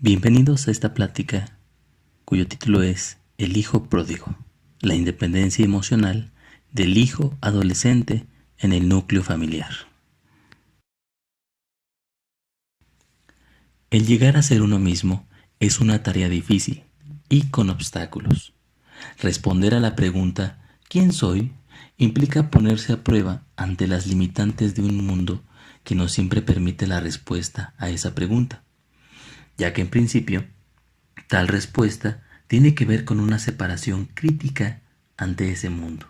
Bienvenidos a esta plática cuyo título es El hijo pródigo, la independencia emocional del hijo adolescente en el núcleo familiar. El llegar a ser uno mismo es una tarea difícil y con obstáculos. Responder a la pregunta ¿quién soy? Implica ponerse a prueba ante las limitantes de un mundo que no siempre permite la respuesta a esa pregunta, ya que en principio tal respuesta tiene que ver con una separación crítica ante ese mundo.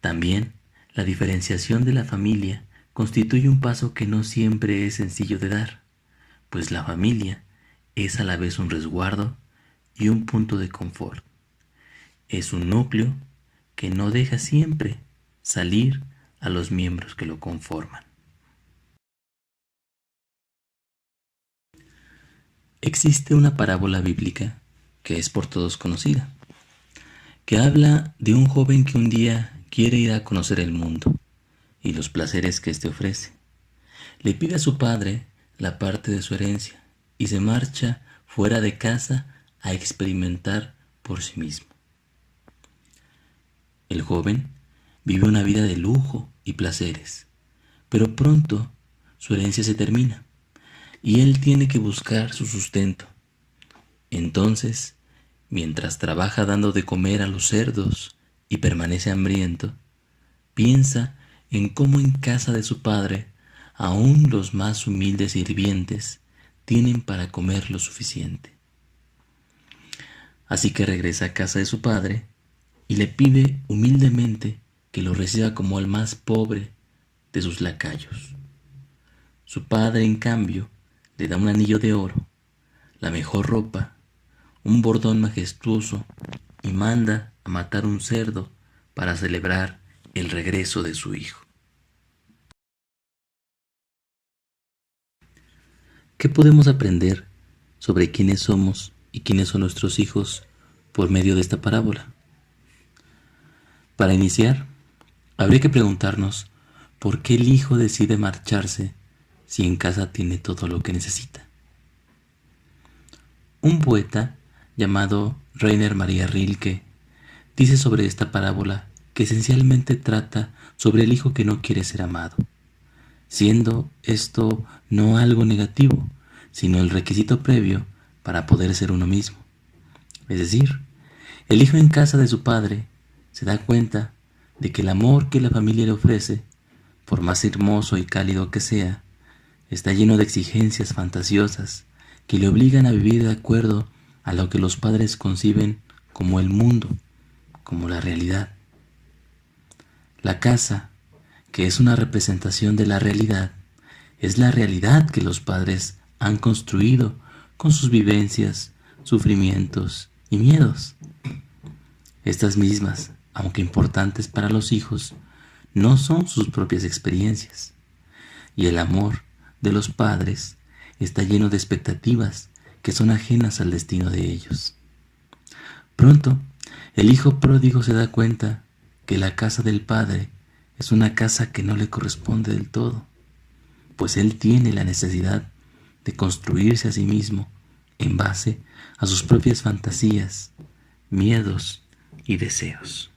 También, la diferenciación de la familia constituye un paso que no siempre es sencillo de dar, pues la familia es a la vez un resguardo y un punto de confort. Es un núcleo que no deja siempre salir a los miembros que lo conforman. Existe una parábola bíblica que es por todos conocida, que habla de un joven que un día quiere ir a conocer el mundo y los placeres que éste ofrece. Le pide a su padre la parte de su herencia y se marcha fuera de casa a experimentar por sí mismo. El joven vive una vida de lujo y placeres, pero pronto su herencia se termina y él tiene que buscar su sustento. Entonces, mientras trabaja dando de comer a los cerdos y permanece hambriento, piensa en cómo en casa de su padre aún los más humildes sirvientes tienen para comer lo suficiente. Así que regresa a casa de su padre y le pide humildemente que lo reciba como al más pobre de sus lacayos. Su padre, en cambio, le da un anillo de oro, la mejor ropa, un bordón majestuoso y manda a matar un cerdo para celebrar el regreso de su hijo. ¿Qué podemos aprender sobre quiénes somos y quiénes son nuestros hijos por medio de esta parábola? Para iniciar, habría que preguntarnos por qué el hijo decide marcharse si en casa tiene todo lo que necesita. Un poeta llamado Rainer Maria Rilke dice sobre esta parábola que esencialmente trata sobre el hijo que no quiere ser amado, siendo esto no algo negativo, sino el requisito previo para poder ser uno mismo. Es decir, el hijo en casa de su padre se da cuenta de que el amor que la familia le ofrece, por más hermoso y cálido que sea, está lleno de exigencias fantasiosas que le obligan a vivir de acuerdo a lo que los padres conciben como el mundo, como la realidad. La casa, que es una representación de la realidad, es la realidad que los padres han construido con sus vivencias, sufrimientos y miedos. Estas mismas, aunque importantes para los hijos, no son sus propias experiencias. Y el amor de los padres está lleno de expectativas que son ajenas al destino de ellos. Pronto, el hijo pródigo se da cuenta que la casa del padre es una casa que no le corresponde del todo, pues él tiene la necesidad de construirse a sí mismo en base a sus propias fantasías, miedos y deseos.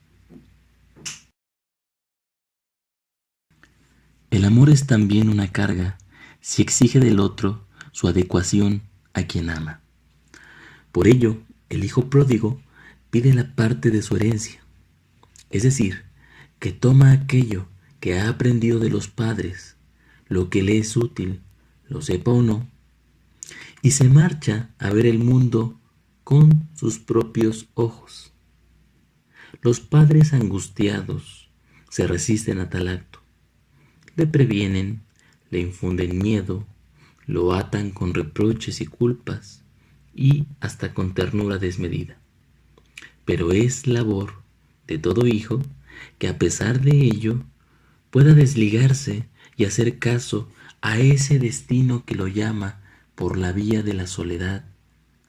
El amor es también una carga si exige del otro su adecuación a quien ama. Por ello, el hijo pródigo pide la parte de su herencia, es decir, que toma aquello que ha aprendido de los padres, lo que le es útil, lo sepa o no, y se marcha a ver el mundo con sus propios ojos. Los padres angustiados se resisten a tal acto. Le previenen, le infunden miedo, lo atan con reproches y culpas y hasta con ternura desmedida. Pero es labor de todo hijo que a pesar de ello pueda desligarse y hacer caso a ese destino que lo llama por la vía de la soledad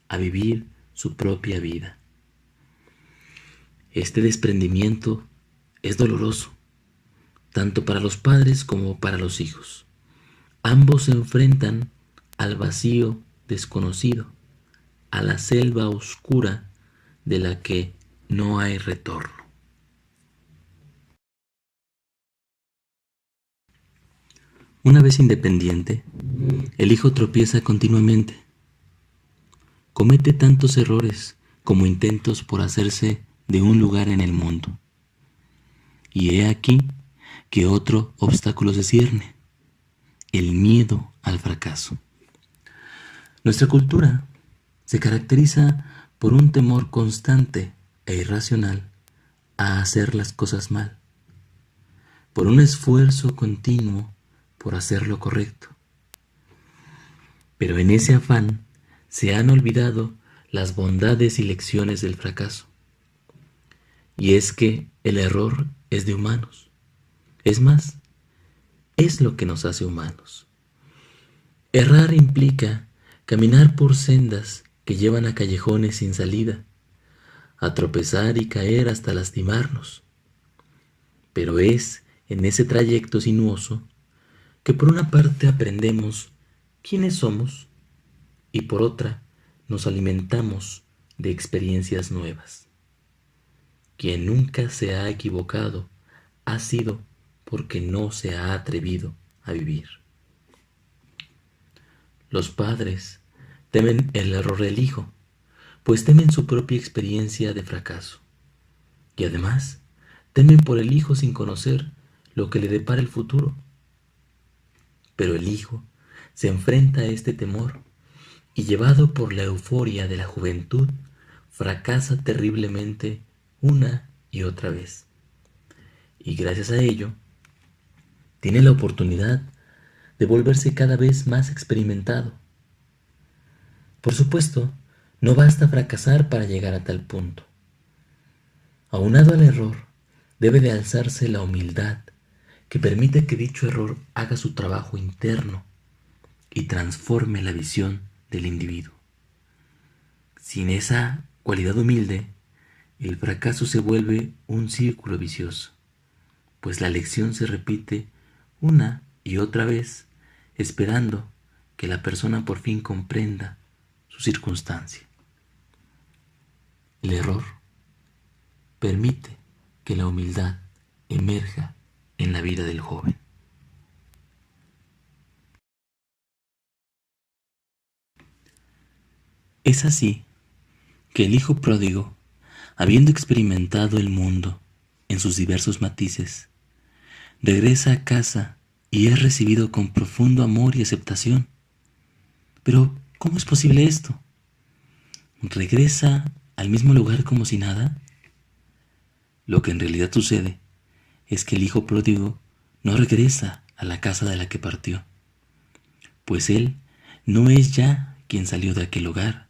a vivir su propia vida. Este desprendimiento es doloroso, tanto para los padres como para los hijos. Ambos se enfrentan al vacío desconocido, a la selva oscura de la que no hay retorno. Una vez independiente, el hijo tropieza continuamente. Comete tantos errores como intentos por hacerse de un lugar en el mundo. Y he aquí que otro obstáculo se cierne: el miedo al fracaso. Nuestra cultura se caracteriza por un temor constante e irracional a hacer las cosas mal, por un esfuerzo continuo por hacer lo correcto. Pero en ese afán se han olvidado las bondades y lecciones del fracaso. Y es que el error es de humanos. Es más, es lo que nos hace humanos. Errar implica caminar por sendas que llevan a callejones sin salida, a tropezar y caer hasta lastimarnos. Pero es en ese trayecto sinuoso que por una parte aprendemos quiénes somos y por otra nos alimentamos de experiencias nuevas. Quien nunca se ha equivocado ha sido porque no se ha atrevido a vivir. Los padres temen el error del hijo, pues temen su propia experiencia de fracaso. Y además, temen por el hijo sin conocer lo que le depara el futuro. Pero el hijo se enfrenta a este temor y, llevado por la euforia de la juventud, fracasa terriblemente una y otra vez. Y gracias a ello, tiene la oportunidad de volverse cada vez más experimentado. Por supuesto, no basta fracasar para llegar a tal punto. Aunado al error, debe de alzarse la humildad que permite que dicho error haga su trabajo interno y transforme la visión del individuo. Sin esa cualidad humilde, el fracaso se vuelve un círculo vicioso, pues la lección se repite una y otra vez, esperando que la persona por fin comprenda su circunstancia. El error permite que la humildad emerja en la vida del joven. Es así que el hijo pródigo, habiendo experimentado el mundo en sus diversos matices, regresa a casa y es recibido con profundo amor y aceptación. Pero, ¿cómo es posible esto? ¿Regresa al mismo lugar como si nada? Lo que en realidad sucede es que el hijo pródigo no regresa a la casa de la que partió, pues él no es ya quien salió de aquel hogar,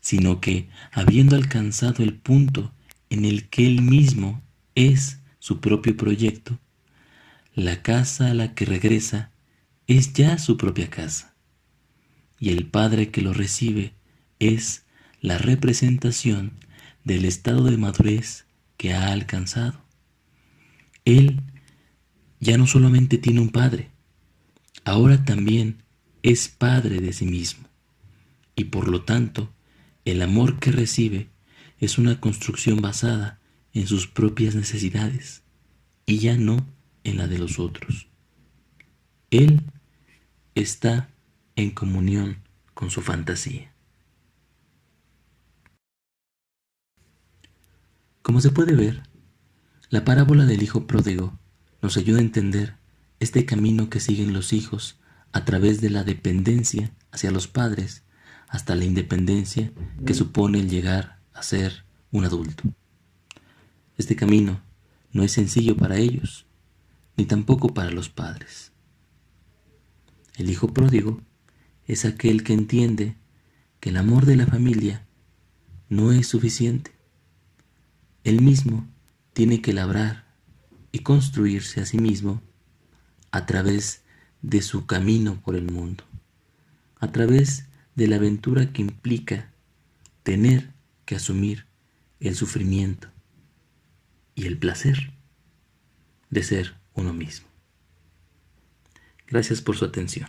sino que, habiendo alcanzado el punto en el que él mismo es su propio proyecto, la casa a la que regresa es ya su propia casa, y el padre que lo recibe es la representación del estado de madurez que ha alcanzado. Él ya no solamente tiene un padre, ahora también es padre de sí mismo, y por lo tanto, el amor que recibe es una construcción basada en sus propias necesidades y ya no en la de los otros. Él está en comunión con su fantasía. Como se puede ver, la parábola del hijo pródigo nos ayuda a entender este camino que siguen los hijos a través de la dependencia hacia los padres hasta la independencia que supone el llegar a ser un adulto. Este camino no es sencillo para ellos, ni tampoco para los padres. El hijo pródigo es aquel que entiende que el amor de la familia no es suficiente. Él mismo tiene que labrar y construirse a sí mismo a través de su camino por el mundo, a través de la aventura que implica tener que asumir el sufrimiento y el placer de ser uno mismo. Gracias por su atención.